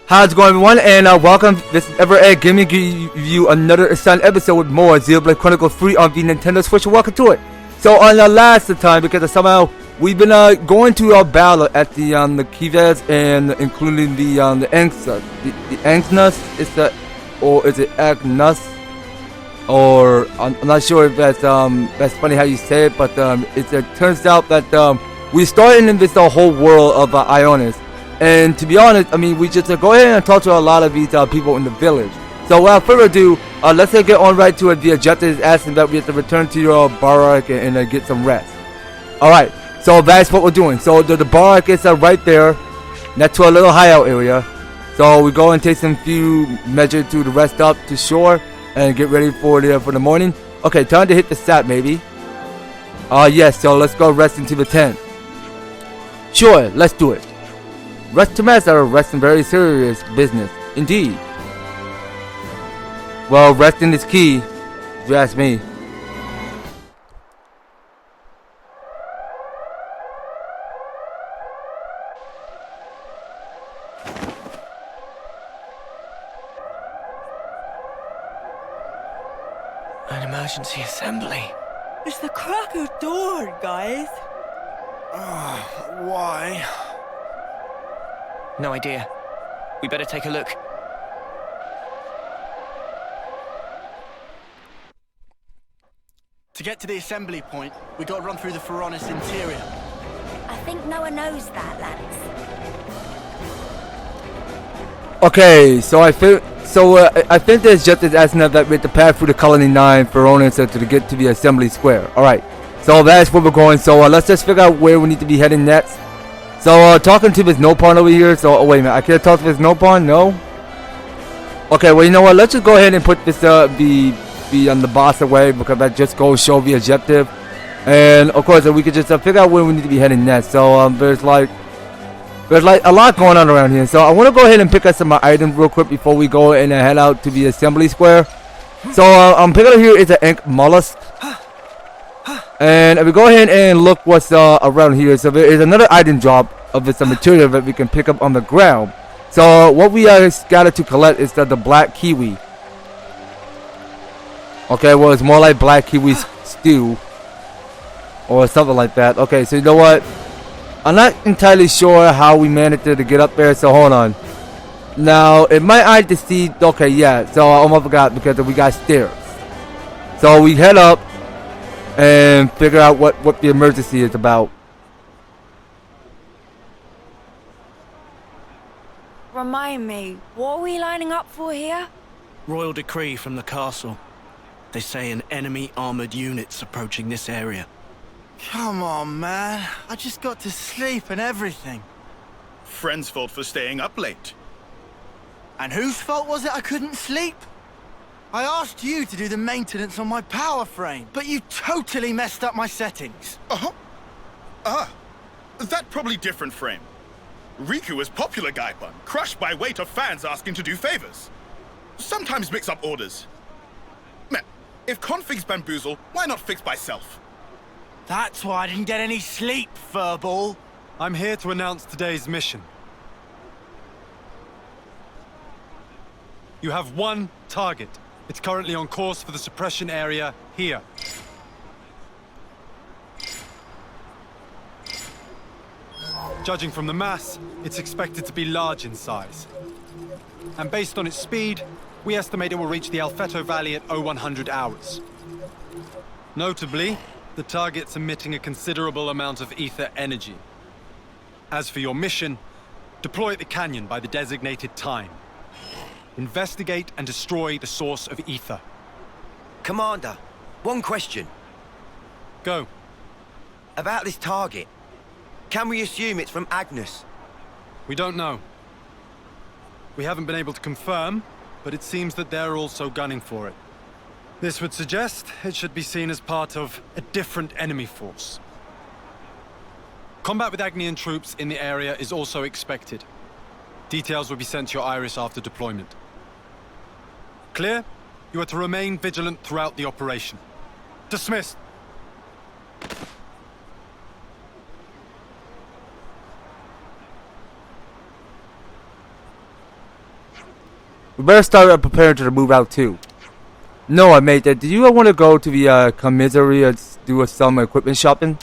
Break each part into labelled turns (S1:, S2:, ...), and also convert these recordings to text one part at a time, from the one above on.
S1: How's it going, everyone? And welcome. This is EVER-TASTIC Gaming, giving you another exciting episode with more Xenoblade Chronicles free on the Nintendo Switch. Welcome to it. So on the last time, because somehow we've been going to our battle at the Kivas and including the Anxus. The Anxus is the, or is it Agnus? Or I'm not sure if that's funny how you say it, but it turns out that we started in this whole world of Ionis. And to be honest, I mean, we just go ahead and talk to a lot of these people in the village. So without further ado, let's get on right to it. The objective is asking that we have to return to your Barrack and get some rest. Alright, so that's what we're doing. So the Barrack is right there, next to a little hideout area. So we go and take some few measures to the rest up to shore and get ready for the morning. Okay, time to hit the sap, maybe. Yes, so let's go rest into the tent. Sure, let's do it. Rest to master, rest in very serious business, indeed. Well, resting is key, if you ask me.
S2: An emergency assembly.
S3: It's the crack of dawn, guys.
S4: Why?
S2: No idea. We better take a look.
S4: To get to the assembly point, we got to run through the Pharaonis interior.
S5: I think no one knows that, lads.
S1: Okay, so I think there's just as asking that we have to pass through the Colony 9 Pharaonis to get to the assembly square. Alright, so that's where we're going. So let's just figure out where we need to be heading next. So talking to this Nopon over here. So wait a minute, I can't talk to this Nopon? No? Okay, well, you know what, let's just go ahead and put this the boss away, because that just goes show the objective. And of course we could just figure out where we need to be heading next. So there's like a lot going on around here. So I want to go ahead and pick up some items real quick before we go and head out to the assembly square. So I'm picking up here is an ink mollusk. And if we go ahead and look what's around here, so there is another item drop of some material that we can pick up on the ground. So what we scattered to collect is the black kiwi. Okay, well, it's more like black kiwi stew or something like that. Okay, so you know what? I'm not entirely sure how we managed to get up there, so hold on. Now, it might hide to see. Okay, yeah, so I almost forgot because we got stairs. So we head up and figure out what the emergency is about.
S5: Remind me, what are we lining up for here?
S4: Royal decree from the castle. They say an enemy armored unit's approaching this area. Come on, man. I just got to sleep and everything.
S6: Friend's fault for staying up late.
S4: And whose fault was it I couldn't sleep? I asked you to do the maintenance on my power frame, but you totally messed up my settings.
S6: That probably different frame. Riku is popular Gaipon, crushed by weight of fans asking to do favors. Sometimes mix up orders. Man, if configs bamboozle, why not fix by self?
S4: That's why I didn't get any sleep, furball.
S7: I'm here to announce today's mission. You have one target. It's currently on course for the suppression area here. Judging from the mass, it's expected to be large in size. And based on its speed, we estimate it will reach the Alfeto Valley at 0100 hours. Notably, the target's emitting a considerable amount of ether energy. As for your mission, deploy at the canyon by the designated time. Investigate and destroy the source of ether.
S8: Commander, one question.
S7: Go.
S8: About this target. Can we assume it's from Agnus?
S7: We don't know. We haven't been able to confirm, but it seems that they're also gunning for it. This would suggest it should be seen as part of a different enemy force. Combat with Agnian troops in the area is also expected. Details will be sent to your Iris after deployment. Clear? You are to remain vigilant throughout the operation. Dismissed.
S1: We better start preparing to move out too. No, mate, do you want to go to the commissary and do some equipment shopping?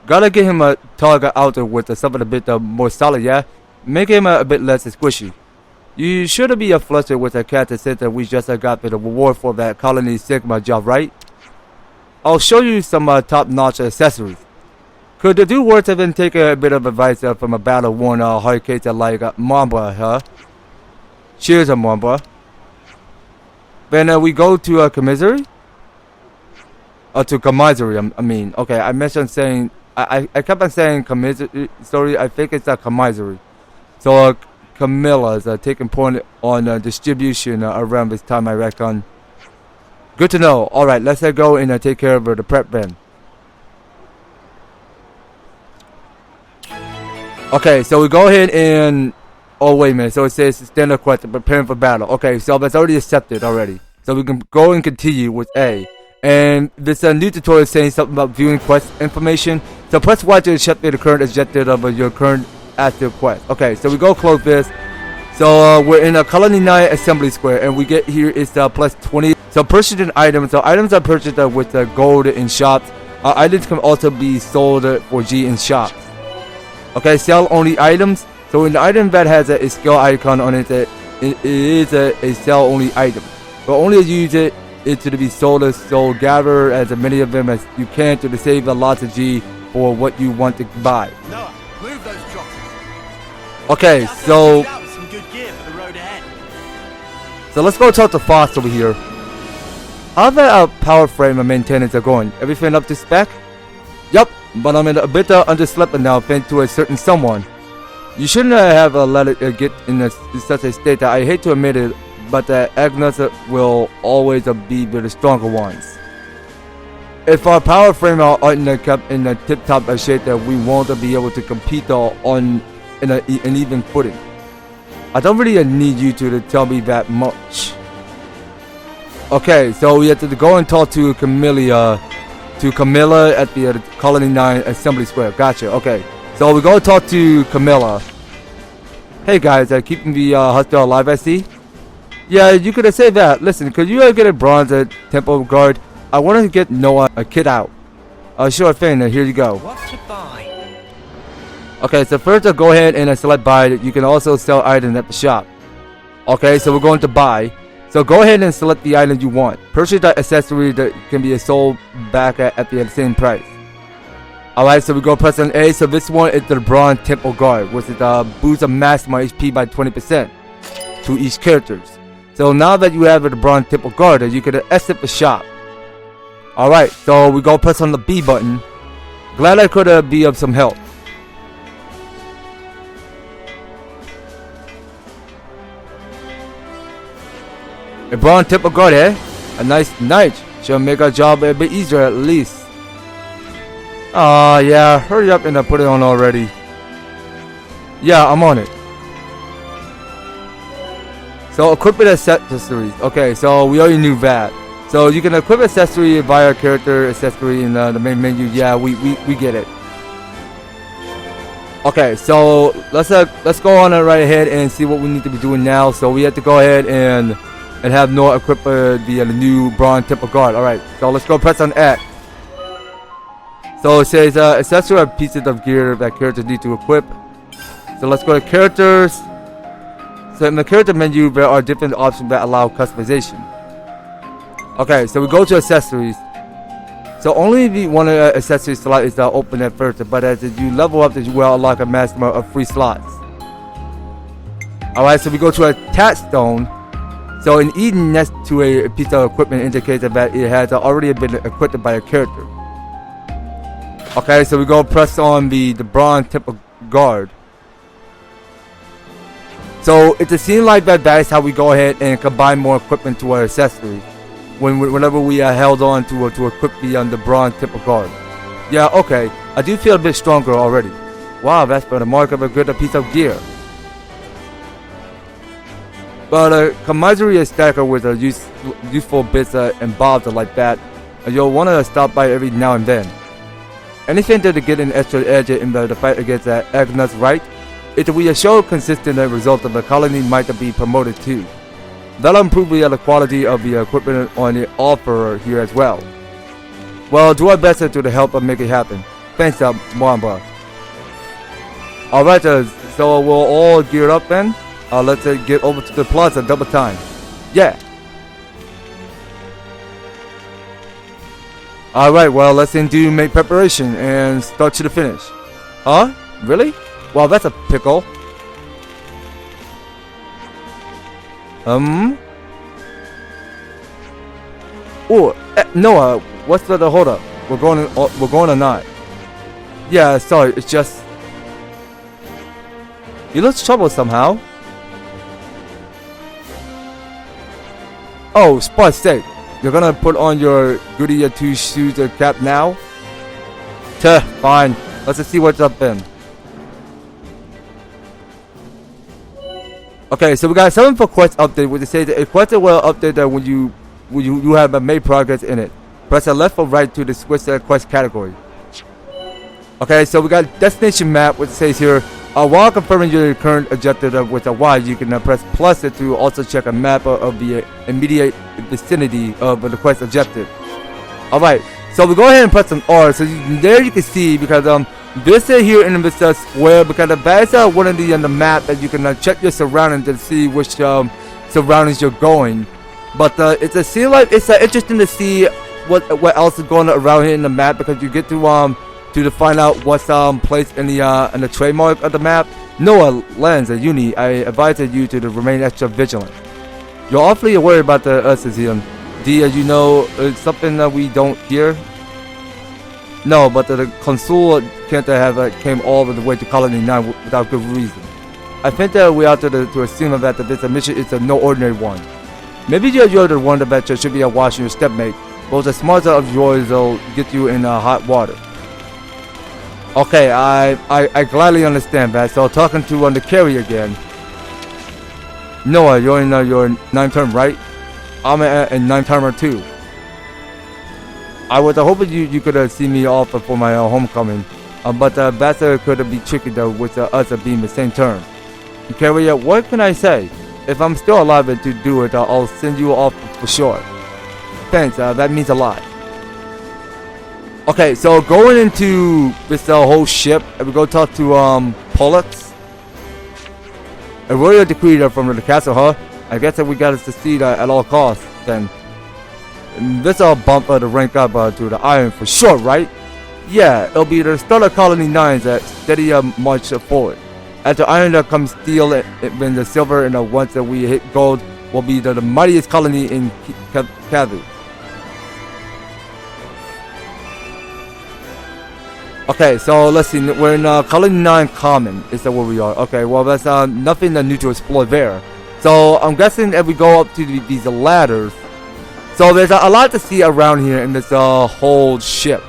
S1: Gotta get him a target out there with something a bit more solid, yeah? Make him a bit less squishy. You should be flustered with a cat that said that we just got the reward for that Colony Sigma job, right? I'll show you some top-notch accessories. Could the dude worth even take a bit of advice from a battle-worn hard case like Mamba, huh? Cheers, Mamba. Then we go to commissary? To commissary, I mean. Okay, I mentioned saying... I kept on saying commissary. Sorry, I think it's a commissary. So Camilla's taking point on distribution around this time, I reckon. Good to know. Alright, let's go and take care of the prep then. Okay, so we go ahead and... Oh, wait a minute. So it says standard quest, preparing for battle. Okay, so that's already accepted already. So we can go and continue with A. And this new tutorial is saying something about viewing quest information. So press Y to check the current objective of your current active quest. Okay, so we go close this. So we're in a Colony 9 assembly square, and we get here is plus 20. So purchasing items. So items are purchased with gold in shops. Items can also be sold for G in shops. Okay, sell only items. So in the item that has a skill icon on it, it is a sell only item. But only use it to be sold, so gather as many of them as you can to save a lot of G for what you want to buy.
S4: Noah, move those drops.
S1: Okay, so
S4: Some good gear for the road ahead.
S1: So let's go talk to Foss over here. How the power frame and maintenance are going? Everything up to spec? Yup, but I'm in a bit underslept now thanks to a certain someone. You shouldn't have let it get in such a state that I hate to admit it, but Agnes will always be the stronger ones. If our power frame are kept in the tip-top shape, that we won't be able to compete on an even footing. I don't really need you to tell me that much. Okay, so we have to go and talk to Camilla at the Colony 9 Assembly Square. Gotcha. Okay, so we go talk to Camilla. Hey guys, keeping the hostile alive, I see. Yeah, you could have said that. Listen, could you get a bronze temple guard? I want to get Noah a kid out. Sure thing. Here you go.
S2: What to buy?
S1: Okay, so first go ahead and select buy. You can also sell items at the shop. Okay, so we're going to buy. So go ahead and select the item you want. Purchase the accessory that can be sold back at the same price. Alright, so we go press on A. So this one is the bronze temple guard, which is boosts a maximum HP by 20% to each characters. So now that you have the bronze temple guard, you can exit the shop. Alright, so we go press on the B button. Glad I could be of some help. A bronze temple guard, eh? A nice knight. Should make our job a bit easier at least. Yeah, hurry up and put it on already. Yeah, I'm on it. So equip with accessories. Okay, so we already knew that. So you can equip accessory via character accessory in the main menu. Yeah, we get it. Okay, so let's go on right ahead and see what we need to be doing now. So we have to go ahead and have Noah equip the new bronze temple guard. All right, so let's go press on X. So it says accessory are pieces of gear that characters need to equip. So let's go to characters. So in the character menu, there are different options that allow customization. Okay, so we go to accessories. So only the one accessory slot is open at first, but as you level up, you will unlock a maximum of 3 slots. Alright, so we go to attach stone. So an E next to a piece of equipment indicates that it has already been equipped by a character. Okay, so we go press on the bronze temple guard. So it seems like that is how we go ahead and combine more equipment to our accessories. Whenever we held on to equip the bronze temple guard. Yeah, okay. I do feel a bit stronger already. Wow, that's been a mark of a good piece of gear. But commissary is stacker with useful bits involved like that. You'll want to stop by every now and then. Anything to get an extra edge in the fight against Agnes, right? if we show consistent result of the colony might be promoted too. That'll improve the quality of the equipment on the offer here as well. Well, do our best to help make it happen. Thanks, Mwamba. Alright, so we'll all gear up then. Let's get over to the plaza double time. Yeah. Alright, well, let's do make preparation and start to the finish. Huh? Really? Wow, that's a pickle. Oh, Noah, what's the hold up? We're going or not? Yeah, sorry, it's just he looks troubled somehow. Oh, spot's sake. You're gonna put on your goody two shoes cap now? Tuh, fine. Let's just see what's up then. Okay, so we got 7 for quest update, which says a quest will update that when you have made progress in it. Press left or right to switch the quest category. Okay, so we got destination map, which says here, while confirming your current objective with a Y, you can press plus it to also check a map of the immediate vicinity of the quest objective. Alright, so we go ahead and press an R, so there you can see, because this here in this square, because that's one of the map that you can check your surroundings to see which surroundings you're going. But it's interesting to see what else is going on around here in the map, because you get to find out what's placed in the trademark of the map. Noah, Lens, and Uni, I advise you to remain extra vigilant. You're awfully worried about us here. You know something that we don't hear? No, but the consul can't have came all the way to Colony 9 without good reason. I think that we ought to assume that this mission is no ordinary one. Maybe you're the one that should be watching your stepmate, but the smarter of yours will get you in hot water. Okay, I gladly understand that. So talking to the carry again. Noah, you're in your 9th term, right? I'm in 9th term too. I was hoping you could see me off for my homecoming, but that could be tricky though with us being the same term. Carry, what can I say? If I'm still alive to do it, I'll send you off for sure. Thanks, that means a lot. Okay, so going into this whole ship, we go talk to Pollux. A royal decree from the castle, huh? I guess that we got to succeed at all costs then. And this bump the rank up to the iron for sure, right? Yeah, it'll be the start of Colony 9's steady march forward. After iron comes steel, when the silver and once that we hit gold will be the mightiest colony in Kavu. Okay, so let's see. We're in Colony 9 Common. Is that where we are? Okay, well that's nothing new to explore there. So I'm guessing if we go up to these ladders, so there's a lot to see around here in this whole ship.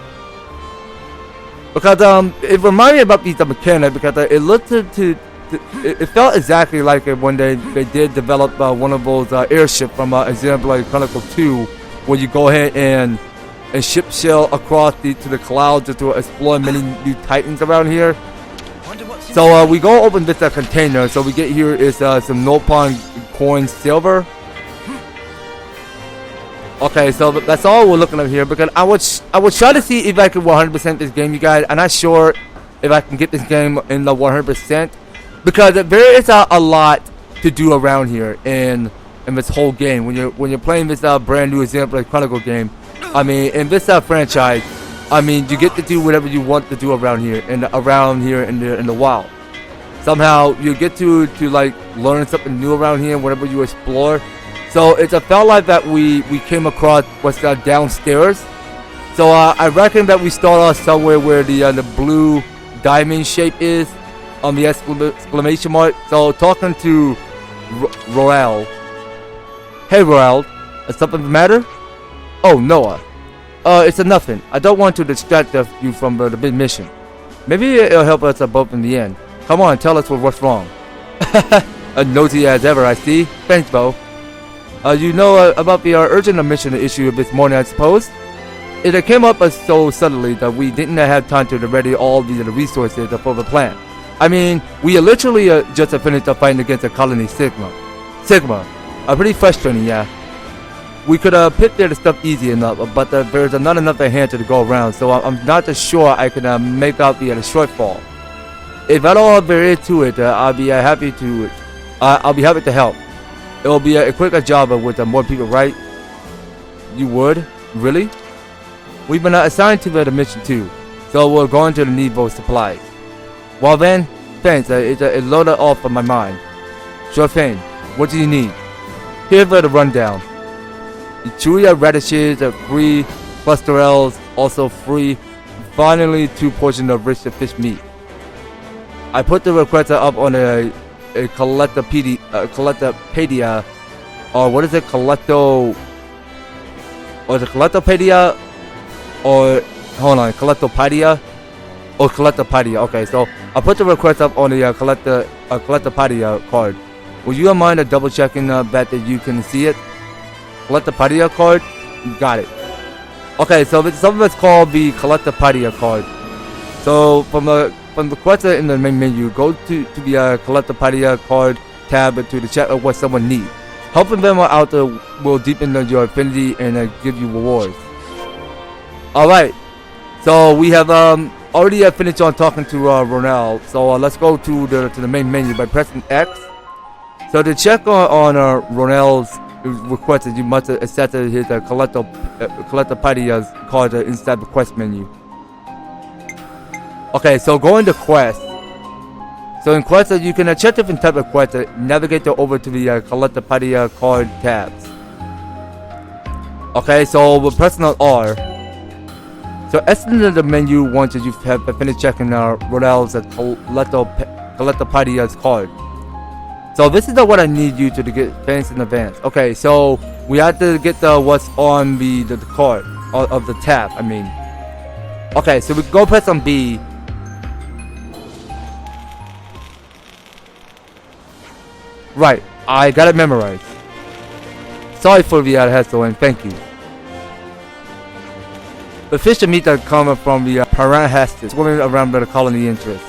S1: Because it reminded me about these mechanics, because it looked it felt exactly like it when they did develop one of those airships from Xenoblade Chronicles 2, where you go ahead and ship sail across to the clouds to explore many new titans around here. So we go open this container. So we get here is some Nopon coin silver. Okay, so that's all we're looking at here, because I would try to see if I can 100% this game, you guys. I'm not sure if I can get this game in the 100%, because there is a lot to do around here in this whole game when you're playing this brand new Xenoblade Chronicles game. I mean, in this franchise, I mean, you get to do whatever you want to do around here in the wild. Somehow you get to like learn something new around here whenever you explore. So it felt like that we came across what's downstairs. So I reckon that we start off somewhere where the blue diamond shape is on the exclamation mark. So talking to Roald. Hey Roald, is something the matter? Oh, Noah. It's a nothing. I don't want to distract you from the big mission. Maybe it'll help us both in the end. Come on, tell us what's wrong. Nosy as ever, I see. Thanks, Bo. You know about the urgent mission issue this morning, I suppose? It came up so suddenly that we didn't have time to ready all the resources for the plan. I mean, we literally just finished up fighting against the colony Sigma. Pretty frustrating, yeah. We could pick their stuff easy enough, but there's not enough at hand to go around, so I'm not sure I can make out the shortfall. If at all there is to it, I'll be happy to. I'll be happy to help. It'll be a quicker job with more people, right? You would? Really? We've been assigned to the mission too, so we're going to need those supplies. Well then, thanks. It loaded off of my mind. Sure thing. What do you need? Here's the rundown. The Chuya radishes are free, clusterels also free. Finally, 2 portions of rich fish meat. I put the request up on a Collectopaedia, or what is it? Collectopaedia, or hold on, Collectopaedia, or Collectopaedia. Okay, so I put the request up on the Collectopaedia card. Would you mind double checking that you can see it? Collectopaedia card, you got it. Okay, so some of it's called the Collectopaedia card. So from the quest in the main menu, go to the Collectopaedia card tab to check what someone needs. Helping them out will deepen your affinity and give you rewards. Alright, so we have already finished on talking to Roald, so let's go to the main menu by pressing X. So to check on Roald's request, you must accept his Collectopaedia's card inside the quest menu. Okay, so go into quest. So in quest, you can check different type of quests. Navigate over to the Collectopaedia card tabs. Okay, so we're pressing on R. So exit the menu once you have finished checking Roald's Collectopaedia's card. So this is what I need you to get things in advance. Okay, so we have to get what's on the card of the tab. I mean. Okay, so we go press on B. Right, I got it memorized. Sorry for the hassle and thank you. The fish and meat that come from the Barrack swimming around the colony interest.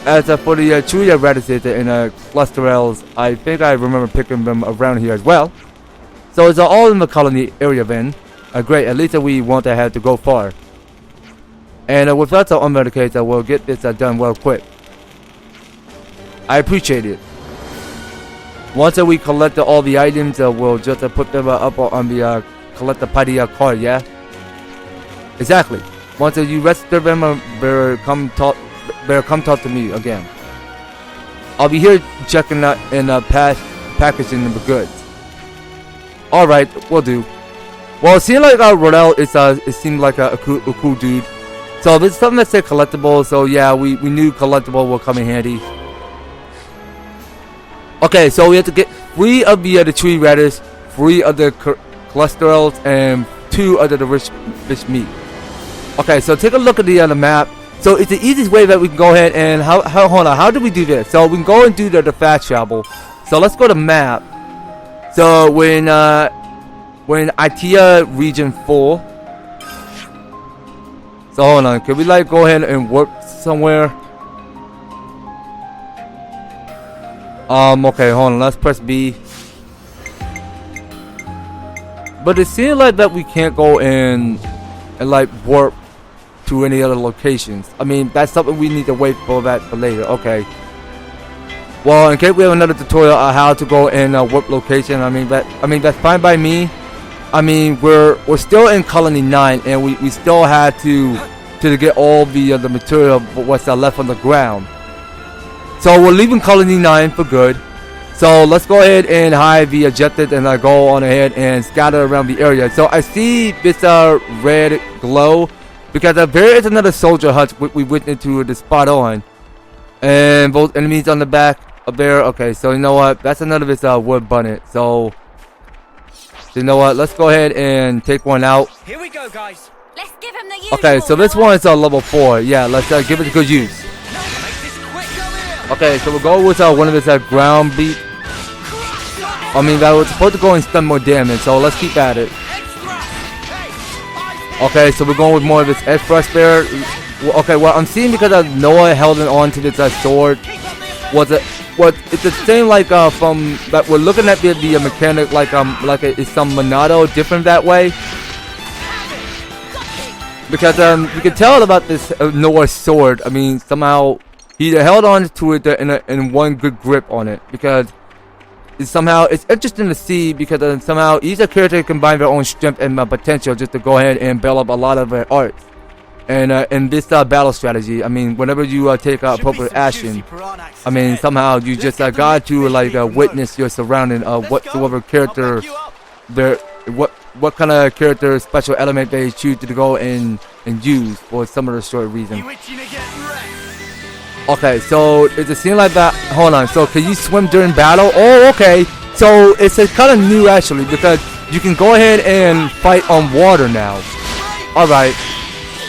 S1: As for the Chuya radishes and clusterels, I think I remember picking them around here as well. So it's all in the colony area then. Great, at least we won't have to go far. And without the unmedicated, we'll get this done well quick. I appreciate it. Once we collect all the items, we'll just put them up on the Collectopaedia card, yeah? Exactly. Once you register them, better come talk to me again. I'll be here checking out and packaging the goods. Alright, will do. Well, it seems like Roald it seemed like a cool dude. So there's something that said collectible, so yeah, we knew collectible will come in handy. Okay, so we have to get 3 of the tree radish, 3 of the clusterels, and 2 of the rich fish meat. Okay, so take a look at the map. So it's the easiest way that we can go ahead and hold on, how do we do this? So we can go and do the fast travel. So let's go to map. So we're in Itea region 4. So hold on, can we go ahead and work somewhere? Okay, hold on, let's press B. But it seems like that we can't go in and warp to any other locations. I mean, that's something we need to wait for later. Okay. Well, in case we have another tutorial on how to go in warp location, I mean that's fine by me. I mean we're still in Colony 9 and we still had to get all the material what's left on the ground. So we're leaving Colony 9 for good. So let's go ahead and hide the objectives and go on ahead and scatter around the area. So I see this red glow because there is another soldier hut we witnessed to the spot on. And both enemies on the back up there. Okay, so you know what? That's another this wood bunnet. So you know what? Let's go ahead and take one out.
S2: Here we go, guys.
S5: Let's give him the usual.
S1: Okay, so this one is level 4. Yeah, let's give it a good use. Okay, so we'll go with one of this ground beat. I mean, that was supposed to go and stun more damage, so let's keep at it. Okay, so we're going with more of this express there. Well, okay, what I'm seeing because Noah held on to this sword it's the same like from that we're looking at the mechanic like is some Monado different that way, because you can tell about this Noah's sword. I mean, somehow he held on to it in one good grip on it, because it's interesting to see, because somehow each character can combine their own strength and potential just to go ahead and build up a lot of their arts. And in this battle strategy, I mean, whenever you take appropriate action, I mean, somehow you just got to like witness your surrounding of whatsoever character, what kind of character special element they choose to go and use for some of the short reason. Okay, so it's a scene like that. Hold on. So can you swim during battle? Oh, okay. So it's kind of new actually, because you can go ahead and fight on water now. All right.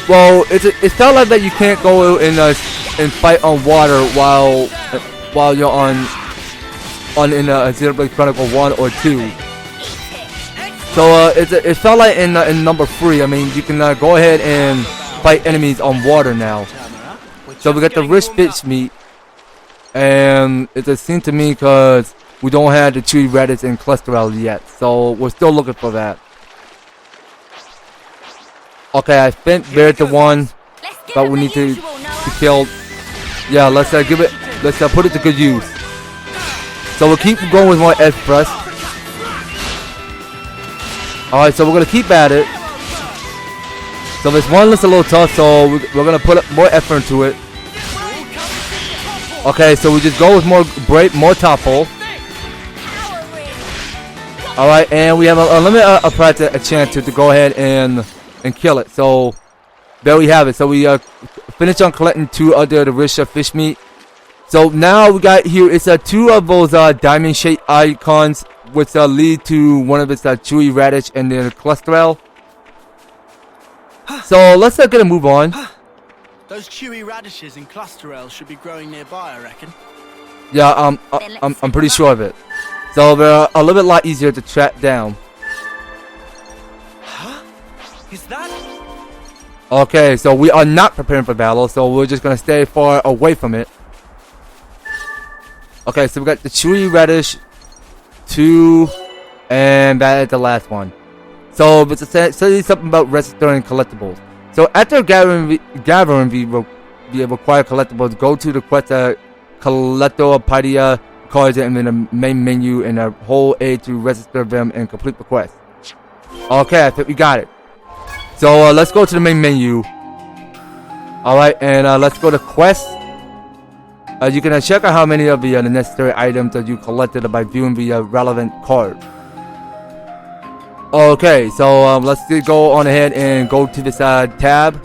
S1: Well, it felt like that you can't go in and fight on water while you're on in Xenoblade Chronicles 1 or 2. So it felt like in number 3. I mean, you can go ahead and fight enemies on water now. So we got the rich bitch meat, and it's a scene to me because we don't have the chewy radish and cholesterol yet. So we're still looking for that. Okay, I think there's the one that we need to kill. Yeah, let's put it to good use. So we'll keep going with more F first. Alright, so we're gonna keep at it. So this one looks a little tough, so we're gonna put more effort into it. Okay, so we just go with more topple. Alright, and we have a chance to go ahead and kill it. So there we have it. So we finished on collecting 2 other the rich fish meat. So now we got here, it's 2 of those diamond shaped icons, which lead to one of its chewy radish and then cholesterol. So let's get a move on.
S4: Those chewy radishes and cholesterol should be growing nearby, I reckon.
S1: Yeah, I'm pretty sure of it. So they're a little bit lot easier to track down.
S4: Is that?
S1: Okay, so we are not preparing for battle, so we're just gonna stay far away from it. Okay, so we got the chewy radish, 2, and that is the last one. So it's saying something about registering collectibles. So after gathering the required collectibles, go to the quest Collectopaedia Card in the main menu and a whole A to register them and complete the quest. Okay, I think we got it. So let's go to the main menu. Alright, and let's go to quest. You can check out how many of the necessary items that you collected by viewing the relevant card. Okay, so let's go on ahead and go to this tab.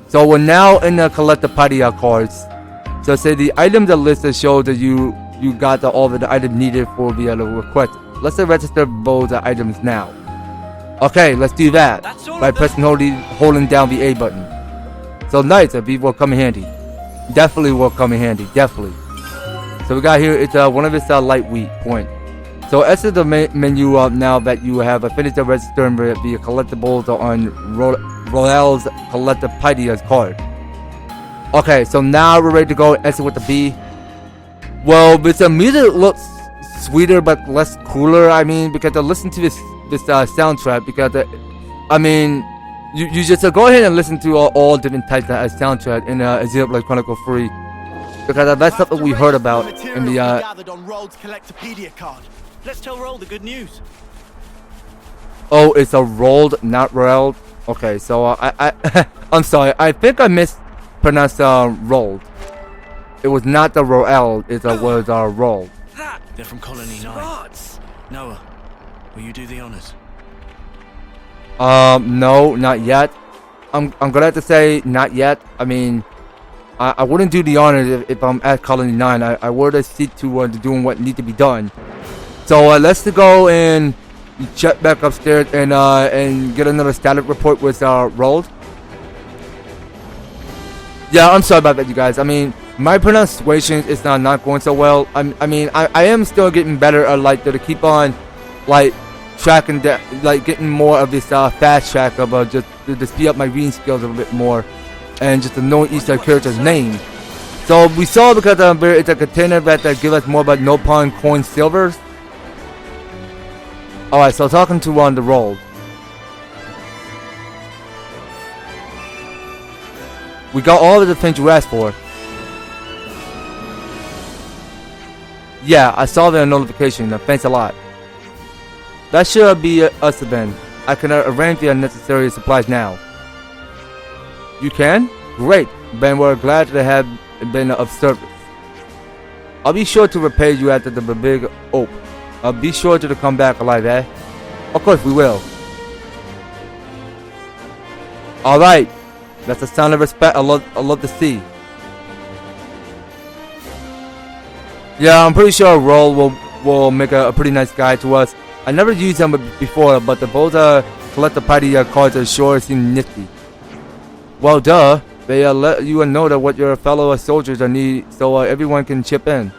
S1: So we're now in the Collectopaedia cards. So say the items list that show that you got all of the items needed for the request. Let's register those items now. Okay, let's do that by pressing holding down the A button. So nice, these will come in handy. Definitely will come in handy, definitely. So we got here, it's one of its light wheat point. So exit the menu now that you have finished registering the collectibles on Roald's Collectopaedia Card. Okay, so now we're ready to go exit with the B. Well, this music looks sweeter but less cooler. I mean, because I listen to this soundtrack, because I mean, you just go ahead and listen to all different types of soundtrack in Xenoblade Chronicles 3, because that's something we heard about in the
S4: gathered on Roald's Collectopaedia Card. Let's tell Roald the good news.
S1: Oh, it's a Roald, not Roald. Okay, so I'm sorry. I think I mispronounced Roald. It was not the Roald. It was Roald.
S4: They're from Colony 9. Noah, will you do the honors?
S1: No, not yet. I'm gonna have to say not yet. I mean, I wouldn't do the honors if I'm at Colony 9. I would stick to doing what needs to be done. So let's go and check back upstairs and get another static report with Roald. Yeah, I'm sorry about that, you guys. I mean, my pronunciation is not going so well. I mean, I am still getting better at like to keep on like tracking that, like getting more of this fast track of just to speed up my reading skills a little bit more. and just to know each character's name. So we saw because it's a container that give us more about no pawn coin silvers. Alright, so talking to the Roald. We got all of the things you asked for. Yeah, I saw the notification. Thanks a lot. That should be us then. I can arrange the necessary supplies now. You can? Great. Ben, we're glad to have been of service. I'll be sure to repay you after the big oak. I'll be sure to come back alive, eh? Of course we will. Alright. That's a sign of respect I love to see. Yeah, I'm pretty sure Roald will make a pretty nice guy to us. I never used him before, but the both Collectopaedia cards sure seem nifty. Well, duh. They let you know that what your fellow soldiers need, so everyone can chip in.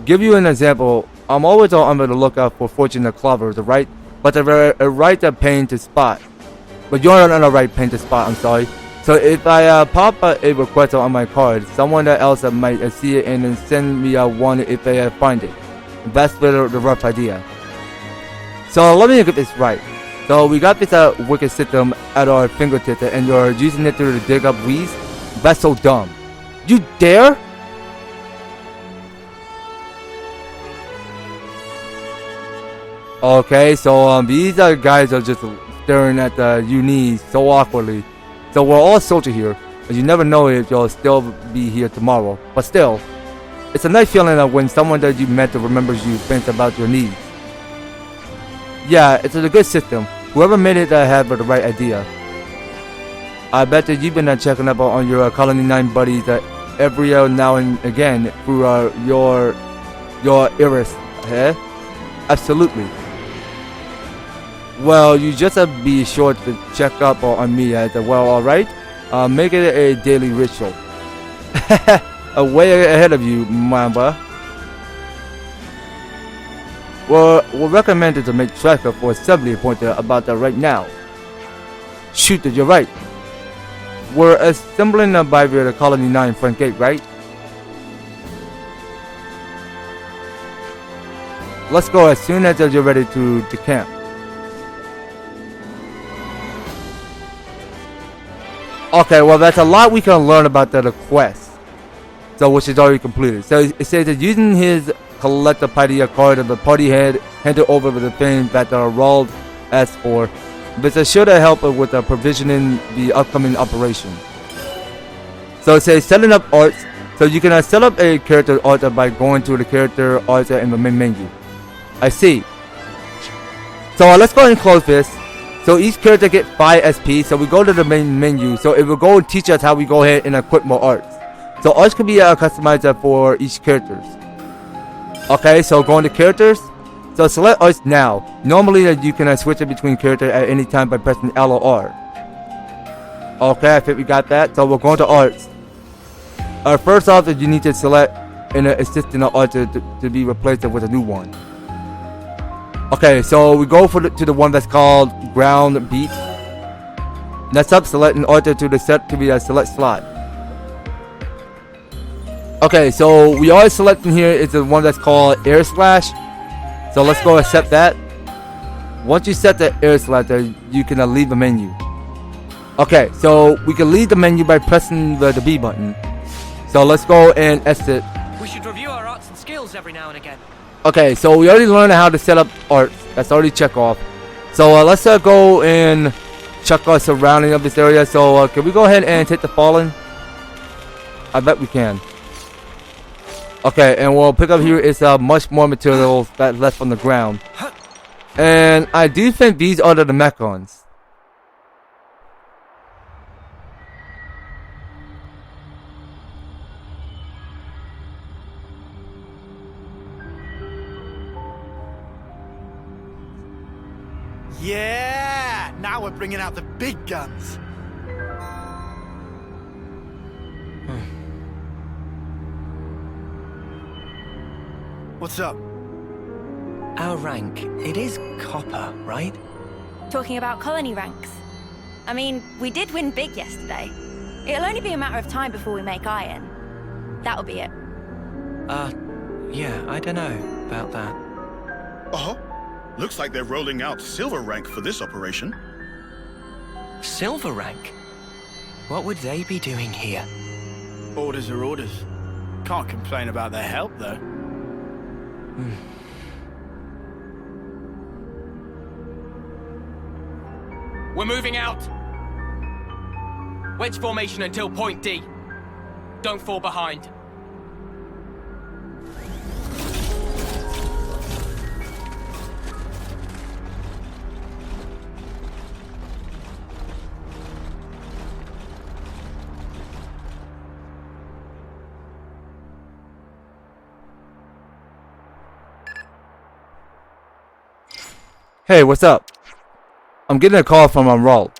S1: Give you an example. I'm always on the lookout for fortunate clovers, right? But they're a right pain to spot. But you're not a right pain to spot. I'm sorry. So if I pop a request on my card, someone else might see it and then send me one if they find it. That's the rough idea. So let me get this right. So we got this wicked system at our fingertips and you're using it to dig up weeds? That's so dumb. You dare? Okay, so these guys are just staring at you knees so awkwardly. So we're all soldiers here, and you never know if you'll still be here tomorrow. But still, it's a nice feeling when someone that you met remembers you thinks about your needs. Yeah, it's a good system. Whoever made it had the right idea. I bet that you've been checking up on your Colony 9 buddies every now and again through your iris, eh? Absolutely. Well, you just be sure to check up on me as well, alright? Make it a daily ritual. Way ahead of you, Mamba. We're recommended to make tracker for assembly pointer about that right now. Shoot, you're right. We're assembling by the Colony 9 front gate, right? Let's go as soon as you're ready to camp. Okay, well that's a lot we can learn about the quest. So which is already completed. So it says that using his Collectopaedia Card of the party handed over the thing that Roald asked for. This should help with provisioning the upcoming operation. So it says setting up arts. So you can set up a character art by going to the character art in the main menu. I see. So let's go ahead and close this. So each character get 5 SP. So we go to the main menu. So it will go and teach us how we go ahead and equip more arts. So arts can be customized for each character. Okay, so going to characters. So select arts now. Normally you can switch it between characters at any time by pressing L or R. Okay, I think we got that. So we're going to arts. First off, you need to select an existing art to be replaced with a new one. Okay, so we go to the one that's called ground beat. Next up, select an art to the set to be a select slot. Okay, so we are selecting here is the one that's called air slash. So let's go accept that. Once you set the air slash, you can leave the menu. Okay, so we can leave the menu by pressing the B button. So let's go and exit.
S2: We should review our arts and skills every now and again.
S1: Okay, so we already learned how to set up arts. That's already check off. So let's go and check our surrounding of this area. So can we go ahead and hit the fallen? I bet we can. Okay, and we'll pick up here is much more materials that left on the ground. And I do think these are the mechons.
S4: Yeah! Now we're bringing out the big guns. What's up?
S2: Our rank, it is copper, right?
S5: Talking about colony ranks. I mean, we did win big yesterday. It'll only be a matter of time before we make iron. That'll be it.
S2: Yeah, I don't know about that.
S6: Oh, looks like they're rolling out silver rank for this operation.
S2: Silver rank? What would they be doing here?
S4: Orders are orders. Can't complain about their help, though.
S9: We're moving out. Wedge formation until point D. Don't fall behind.
S1: Hey, what's up? I'm getting a call from Roald.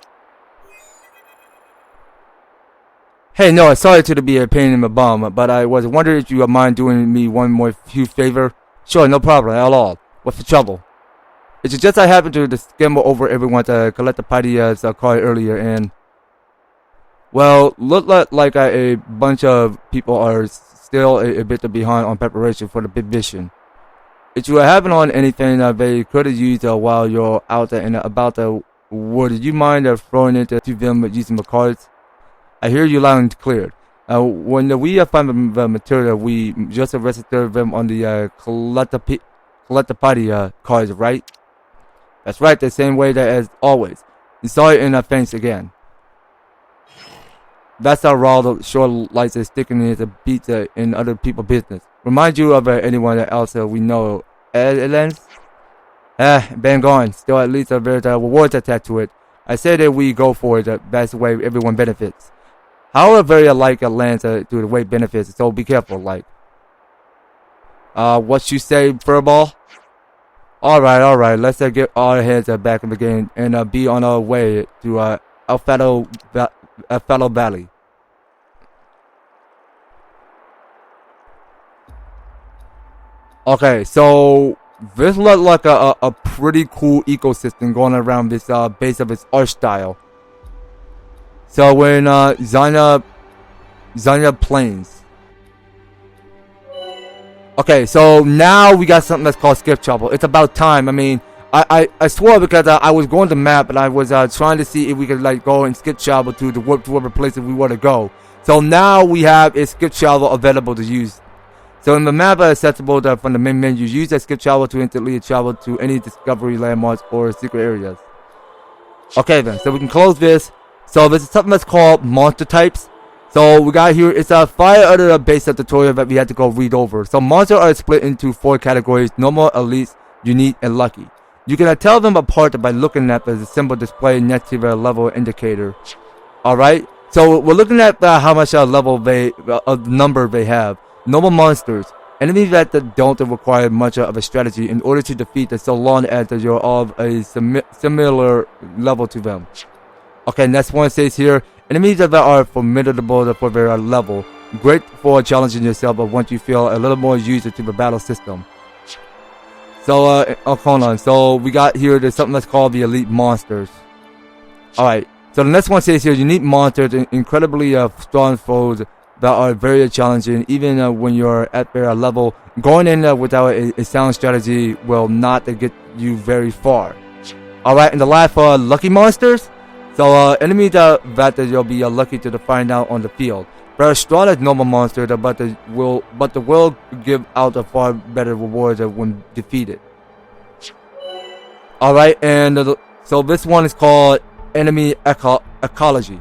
S1: Hey, no, sorry to be a pain in the bum, but I was wondering if you would mind doing me one more huge favor. Sure, no problem at all. What's the trouble? It's just I happened to skim over everyone's Collectopaedia card earlier, and well, look like a bunch of people are still a bit behind on preparation for the big mission. If you haven't on anything they could have used while you're out and about, would you mind throwing it to them using the cards? I hear you loud and clear. When we find the material, we just register them on the Collectopaedia cards, right? That's right, the same way that as always. And sorry and thanks again. That's how Roald sure likes sticking his beats in other people's business. Remind you of anyone else we know. Been gone. Still at least there's rewards attached to it. I say that we go for it. That's the way everyone benefits. However, very alike lands to the way benefits. So be careful. Like, what you say, Furball? All right. Let's get our heads back in the game and be on our way to Alfado Valley. Okay, so this looks like a pretty cool ecosystem going around this base of its art style. So when Xenia Plains. Okay, so now we got something that's called skip travel. It's about time. I mean, I swore because I was going to map and I was trying to see if we could like go and skip travel to the whatever places we want to go. So now we have a skip travel available to use. So in the map accessible from the main menu, use that skip travel to instantly travel to any discovery landmarks or secret areas. Okay then, so we can close this. So this is something that's called monster types. So we got here, it's a 5 other basic tutorial that we had to go read over. So monsters are split into 4 categories: normal, elite, unique, and lucky. You can tell them apart by looking at the symbol displayed next to their level indicator. Alright, so we're looking at how much level number they have. Normal monsters, enemies that don't require much of a strategy in order to defeat them, so long as you're of a similar level to them. Okay, next one says here, enemies that are formidable for their level, great for challenging yourself, but once you feel a little more used to the battle system. So, hold on, so we got here, there's something that's called the elite monsters. Alright, so the next one says here, unique monsters, incredibly strong foes that are very challenging, even when you're at their level. Going in without a sound strategy will not get you very far. Alright, and the last lucky monsters. So enemies that you'll be lucky to find out on the field. Very strong as normal monsters, but they will give out a far better rewards when defeated. Alright, and so this one is called enemy ecology.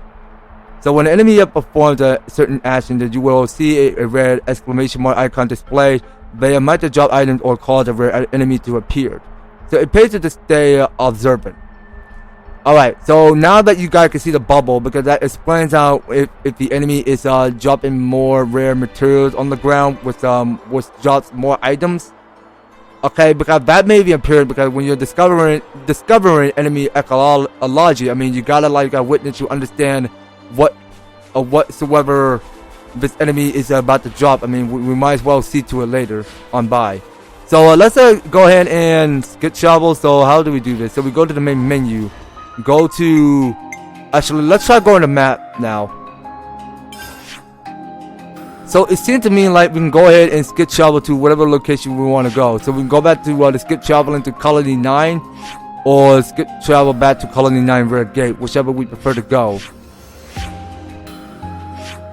S1: So when an enemy performs a certain action, that you will see a red exclamation mark icon displayed. They might drop items or cause a rare enemy to appear. So it pays to stay observant. Alright, so now that you guys can see the bubble, because that explains how if the enemy is dropping more rare materials on the ground, which drops more items. Okay, because that may be apparent because when you're discovering enemy ecology, I mean you gotta like witness to understand whatsoever this enemy is about to drop. I mean, we might as well see to it later on by. So let's go ahead and skip travel. So how do we do this? So we go to the main menu. Go to... Actually, let's try going to map now. So it seemed to me like we can go ahead and skip travel to whatever location we want to go. So we can go back to the skip travel into Colony 9, or skip travel back to Colony 9 Red Gate, whichever we prefer to go.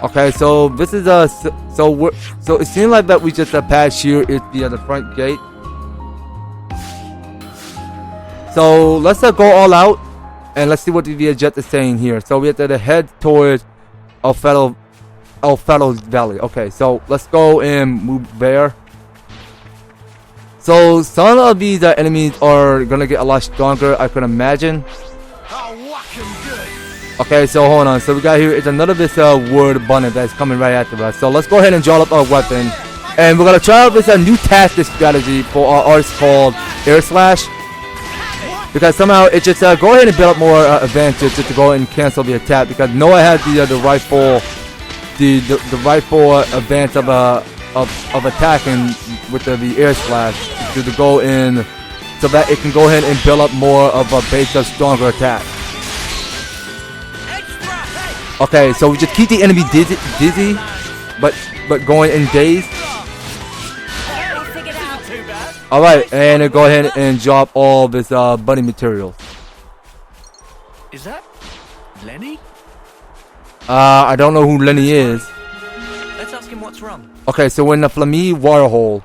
S1: Okay, so this is so it seemed like that we just passed here is the front gate. So let's go all out and let's see what the jet is saying here. So we have to head towards Alfeto Valley. Okay, so let's go and move there. So some of these enemies are gonna get a lot stronger, I can imagine. Okay, so hold on. So we got here, it's another this word abundant that's coming right after us. So let's go ahead and draw up our weapon, and we're gonna try out this new tactic strategy for our arts called Air Slash, because somehow it just go ahead and build up more advantage just to go ahead and cancel the attack, because Noah has the rifle, the rifle advance of attacking with the Air Slash to go in, so that it can go ahead and build up more of a base of stronger attack. Okay, so we just keep the enemy dizzy, but going in daze. All right, and then go ahead and drop all this bunny material.
S4: Is that Lenny?
S1: I don't know who Lenny is.
S2: Let's ask him what's wrong.
S1: Okay, so we're in the Flammy waterhole.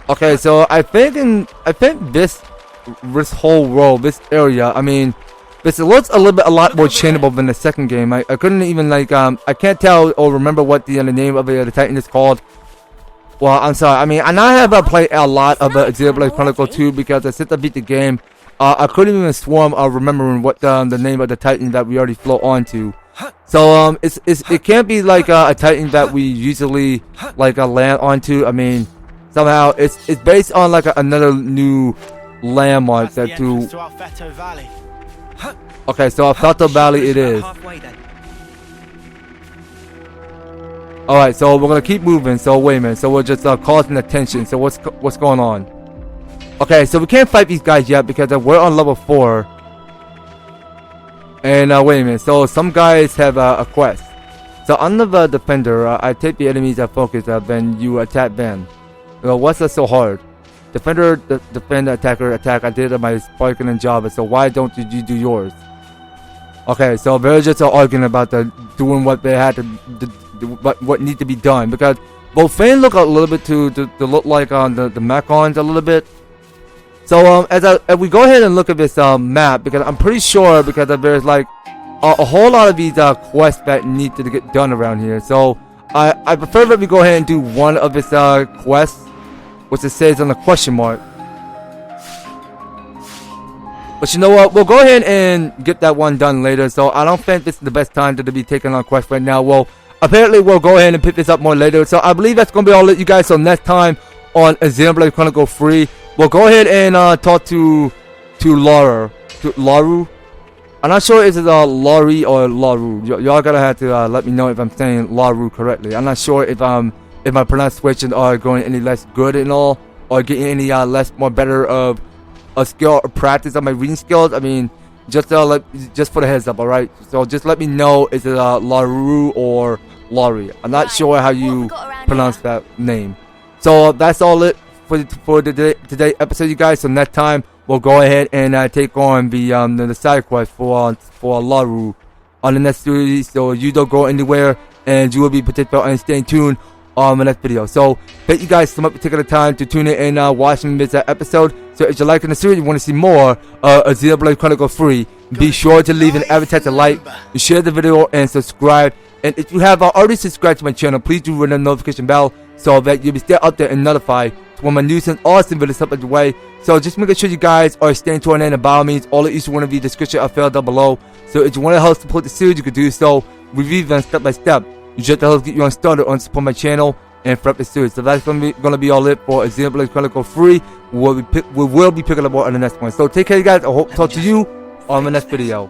S1: Okay, so I think this whole world, this area, I mean, this looks a lot more changeable than the second game. I couldn't even I can't tell or remember what the name of the Titan is called. Well, I'm sorry. I mean, and I have played a lot of Xenoblade Chronicles 2 because since I beat the game, I couldn't even swarm remembering what the name of the Titan that we already flew onto. So it can't be like a Titan that we usually land onto. I mean, somehow it's based on another new landmark that to. Okay, so Alfeto Valley it is. Alright, so we're gonna keep moving. So wait a minute. So we're just causing attention. So what's going on? Okay, so we can't fight these guys yet because we're on level 4. And wait a minute. So some guys have a quest. So under the defender, I take the enemies at focus. Then you attack them. What's that so hard? Defender, defend, attacker, attack. I did my Sparking and Java. So why don't you do yours? Okay, so they're just arguing about doing what they had to what need to be done, because both Fane look a little bit to look like on the Macons a little bit. So as we go ahead and look at this map, because I'm pretty sure because there's a whole lot of these quests that need to get done around here. So I prefer that we go ahead and do one of this quests, which it says on the question mark. But you know what? We'll go ahead and get that one done later. So I don't think this is the best time to be taking on quests right now. Well, apparently we'll go ahead and pick this up more later. So I believe that's going to be all it, you guys. So next time on Xenoblade Chronicles 3, we'll go ahead and talk to Laru. I'm not sure if it's Laurie or Laru. Y'all gonna have to let me know if I'm saying Laru correctly. I'm not sure if my pronunciations are going any less good and all, or getting any more better of a skill or practice of my reading skills. I mean, just for the heads up, all right. So just let me know is it Laru or Laurie. I'm not sure how you pronounce that name. So that's all it for today episode, you guys. So next time we'll go ahead and take on the side quest for Laru on the next series. So you don't go anywhere, and you will be participating and staying tuned on the next video. So thank you guys so much for taking the time to tune in and watching this episode. So if you're liking the series, you want to see more Xenoblade Chronicles 3, be sure to leave an advertisement like, share the video, and subscribe. And if you have already subscribed to my channel, please do ring the notification bell so that you'll be stay up there and notified when my news and awesome videos up the way. So just making sure you guys are staying tuned in, and by all means, all of each one of the description are filled down below. So if you want to help support the series, you can do so. Review them step by step. You just help get you on started on support my channel and for the series. So that's gonna be all it for Xenoblade Chronicles 3. We will be picking up more on the next one. So take care, you guys. I hope to talk to you on the next video.